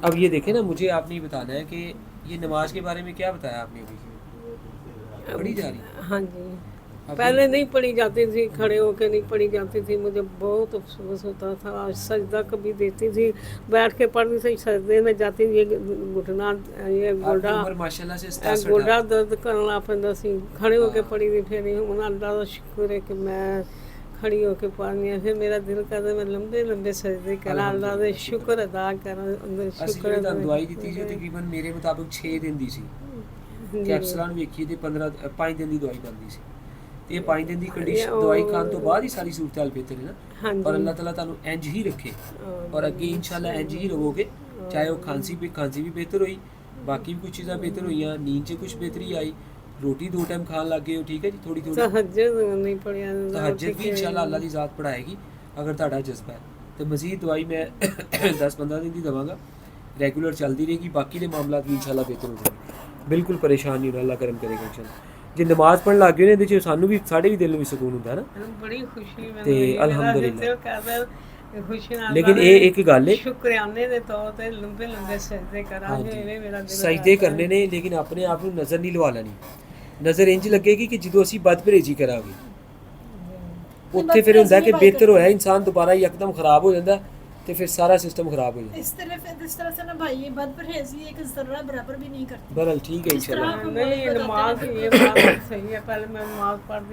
अब ये देखें ना, मुझे आपने ये बताना है कि ये नमाज के बारे में क्या बताया आपने अभी, पढ़ी जा रही हाँ जी, अभी? पहले नहीं पढ़ी जाती थी, खड़े होके नहीं पढ़ी जाती थी, मुझे बहुत अफसोस होता था। आज सजदा कभी देती थी, बैठ के पढ़ती थी, सजदे में जाती थी, ये घुटना, ये आपकी गोडा, उम्र माशाल्लाह से 67 गोडा दर्द करन लग पैंदा सी, खड़े होके हाँ। पढ़ी थी। फिर हुण अल्लाह दा शुक्र है कि मैं खड़ी होके पढ़नी है। फिर मेरा दिल करदा मैं लंबे लंबे सजदे करा, अल्लाह दे शुक्र अदा करा, अंदर ਅਸੀਂ शुक्र ਜਿਹੜੀ अदा ਤੁਹਾਨੂੰ ਦਵਾਈ ਦਿੱਤੀ ਸੀ ਉਹ ਤਕਰੀਬਨ ਮੇਰੇ ਮੁਤਾਬਕ 6 ਦਿਨ ਦੀ ਸੀ, ਕੈਪਸੂਲਾਂ ਨੂੰ ਵੇਖੀਏ ਤੇ 5 ਦਿਨ ਦੀ ਦਵਾਈ ਬਣਦੀ ਸੀ, ਤੇ ਇਹ 5 ਦਿਨ ਦੀ ਕੰਡੀਸ਼ਨ ਦਵਾਈ ਖਾਣ ਤੋਂ ਬਾਅਦ ਹੀ ਸਾਰੀ ਸੂਰਤ ਹਾਲ ਬਿਹਤਰ ਹੈ ਨਾ। ਪਰ ਅੱਲਾਹ ਤਾਲਾ ਤੁਹਾਨੂੰ ਇੰਜ ਹੀ ਰੱਖੇ ਔਰ ਅੱਗੇ ਇਨਸ਼ਾਅੱਲਾ ਇੰਜ ਹੀ ਰਹੋਗੇ, ਚਾਹੇ ਉਹ ਖਾਂਸੀ ਵੀ ਬਿਹਤਰ ਹੋਈ, ਬਾਕੀ ਵੀ ਕੁਝ ਚੀਜ਼ਾਂ ਬਿਹਤਰ ਹੋਈਆਂ, ਨੀਂਦ 'ਚ ਕੁਝ ਬਿਹਤਰੀ ਆਈ, रोटी 2 टाइम खान लग गए हो, ठीक है जी, थोड़ी थोड़ी तहज्जुद नहीं पढ़िया, तहज्जुद भी इंशाल्लाह अल्लाह की ज़ात पढ़ाएगी अगर ਤੁਹਾਡਾ जज्बा है। तो मज़ीद दवाई मैं 10-15 दिन की देवांगा, रेगुलर चलती रहेगी, बाकी के मामला भी इंशाल्लाह बेहतर हो जाएंगे, बिल्कुल परेशान नहीं होना, अल्लाह करम करेगा इंशाल्लाह। जे नमाज पढ़न लग गए ने ਇਹਦੇ 'ਚ ਸਾਨੂੰ ਵੀ, ਸਾਡੇ भी दिल में सुकून ਹੁੰਦਾ है ना, बड़ी खुशी ਤੇ मिलदी है, अल्हम्दुलिल्लाह। खुशी नाल लेकिन ये एक गल है, शुक्राने दे तौर ते लंबे लंबे सजदे हाँ करांगे, जी, इवें मेरा दिल सजदे करने ने, लेकिन अपने आप ਨੂੰ नज़र नहीं लवा ਲੈਣੀ। नज़र इंज लगेगी कि ਜਦੋਂ ਅਸੀਂ ਬਦਪਰਹੇਜ਼ੀ ਕਰਾਂਗੇ, ਉੱਥੇ ਫਿਰ ਹੁੰਦਾ ਕਿ ਬਿਹਤਰ ਹੋਇਆ ਇਨਸਾਨ ਦੁਬਾਰਾ ਯਕਦਮ ਖਰਾਬ ਹੋ ਜਾਂਦਾ, ਤੇ ਫਿਰ सारा सिस्टम खराब हो जाता है। इस तरह से ना भाई ये बदपरहेजी एक जर्रा बराबर भी नहीं करती। बहरहाल ठीक है इंशाल्लाह। नहीं, नमाज ये बात सही है, पहले मैं नमाज पढ़ती